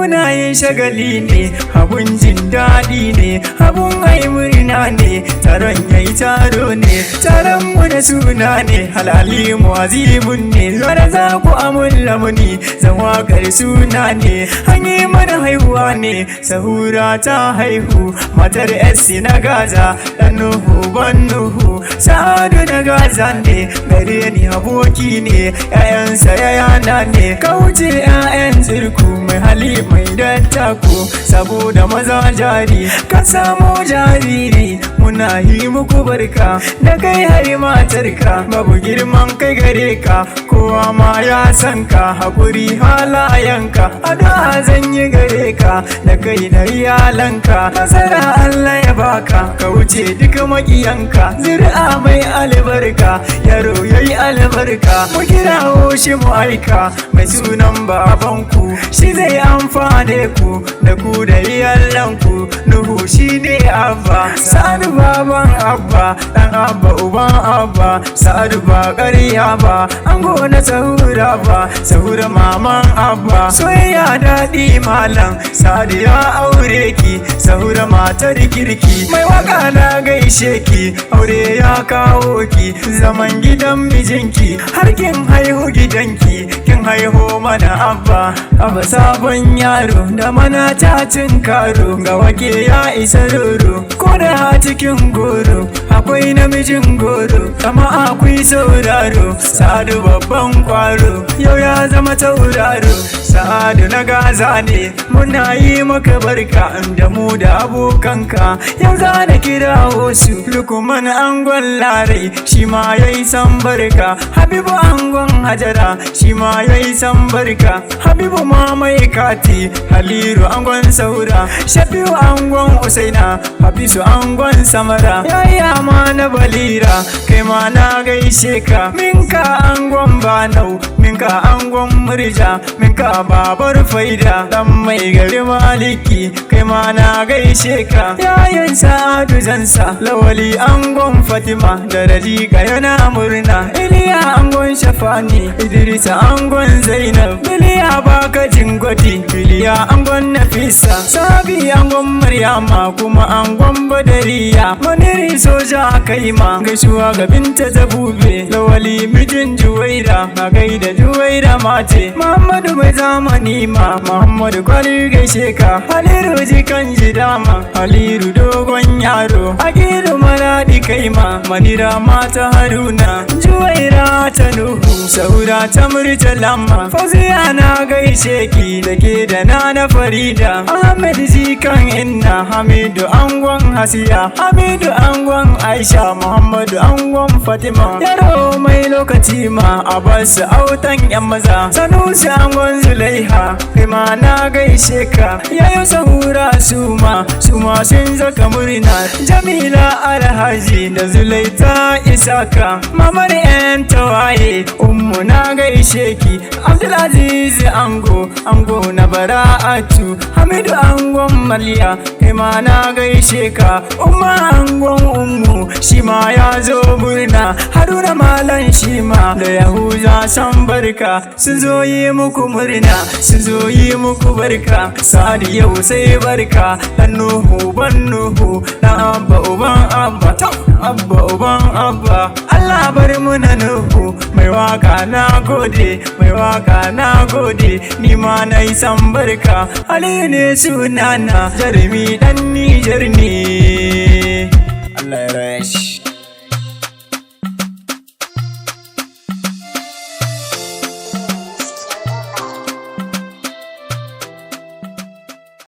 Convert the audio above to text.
muna yin shagali ne, abun jin daɗi ne, abun ai murna ne, taron yayi taro ne, taron mu da suna ne, halali mu azimun ne, wanda za ku amulla muni zan wakar suna ne, an yi mana haihuwa ne, sahura ta haihu, matar yasi na gaza, ɗan nuhu ban nuhu, sa'adu na gaza ne, gare ni aboki ne, 'ya'yansa yayana ne, kauce 'ya'yan tsirku mai hali mai dattako, saboda maza jari ka samo jariri, muna yi muku barka da kai har matarka, babu girman kai gare ka, kowa ma ya san ka, haƙuri halayenka, addu'a zan yi gare ka da kai na iyalanka, nasara Allah ya baka, ka wuce duka maƙiyanka, zuri'a mai albarka, yaro yayi albarka, mu kirawo shi mu aika, mai sunan babanku shi zai amfane ku da ku da iyalanku, Nuhu shi ne abba, Sa'adu baban abba, ɗan abba uban abba, Sa'adu ba ƙarya ba, ango na sahura ba, sahura maman abba, soyayya daɗi malam, Sa'adu ya aure ki, sahura matar kirki, mai waka na gaishe ki, aure ya kawo ki, zaman gidan mijinki, har kin haihu gidanki, kin haihu mana abba, abba sabon yaro, da mana cacin karo, ga wake ya isa roro, ko da cikin goro, akwai namijin goro, kama akwai sauraro, Sa'adu babban kwaro, yau ya zama tauraro, Sa'adu na gaza ne, muna yi maka barka, da mu da abokanka, yau za na kirawo su, Lukman angon larai, shi ma yayi san barka, Habibu angon Hajara, shi ma yayi san barka, Habibu ma mai kati, Haliru angon Saura, Shafi'u angon Usaina, Hafisu angon Samara, yaya ma na Balira, kai ma na gaishe ka, minka angon Banau, minka angon Murja, minka babar Faida, dan mai gari Maliki, kai ma na gaishe ka, yayan Sa'adu zansa, Lawali angon Fatima, da Radika yana murna, Iliya angon Shafani, Idrisa angon Zainab, Biliya baka jingoti, Biliya angon Nafisa, Sabi angon Maryama, kuma angon Badariya, Maniri soja kaima, gaisuwa ga Binta Zabube, Lawali mijin Juwaira, a gaida Juwaira mace, Muhammadu mai zamani ma, Muhammadu kwali gaishe ka, Haliru jikan jidama, Haliru dogon yaro, Agiru maradi kaima, Manira mata Haruna, Juwaira ta Nuhu, Saura ta Murtalama, Fauziya na gaishe ki, da ke da na Farida, Ahmed jikan inna, Hamidu angon Hasiya, Hamidu angon Aisha, Muhammadu angon Fatima, yaro mai lokaci ma, Abbas autan yan maza, Sanusi angon Zulaiha, kai ma na gaishe ka, yayo Sahura suma sun zaka murna, Jamila Alhaji da Zulaita Isaka, mamar yan tawaye, Ummu na gaishe ki, Abdulaziz ango na Bara'atu, Hamidu angon Maliya, kai ma na gaishe ka, Umma angon Ummu, shi ma ya zo murna, Haruna malan shi ma, da Yahuza san barka, sun zo yi muku murna, sun zo yi muku barka, Sa'adu yau sai barka, dan Nuhu ban Nuhu, dan Abba uban Abba, Abba uban Abba, Allah bar mu na Nuhu, mai waka na gode, mai waka na gode, ni ma na yi san barka, Ali ne sunana, jarumi dan Nijar ne.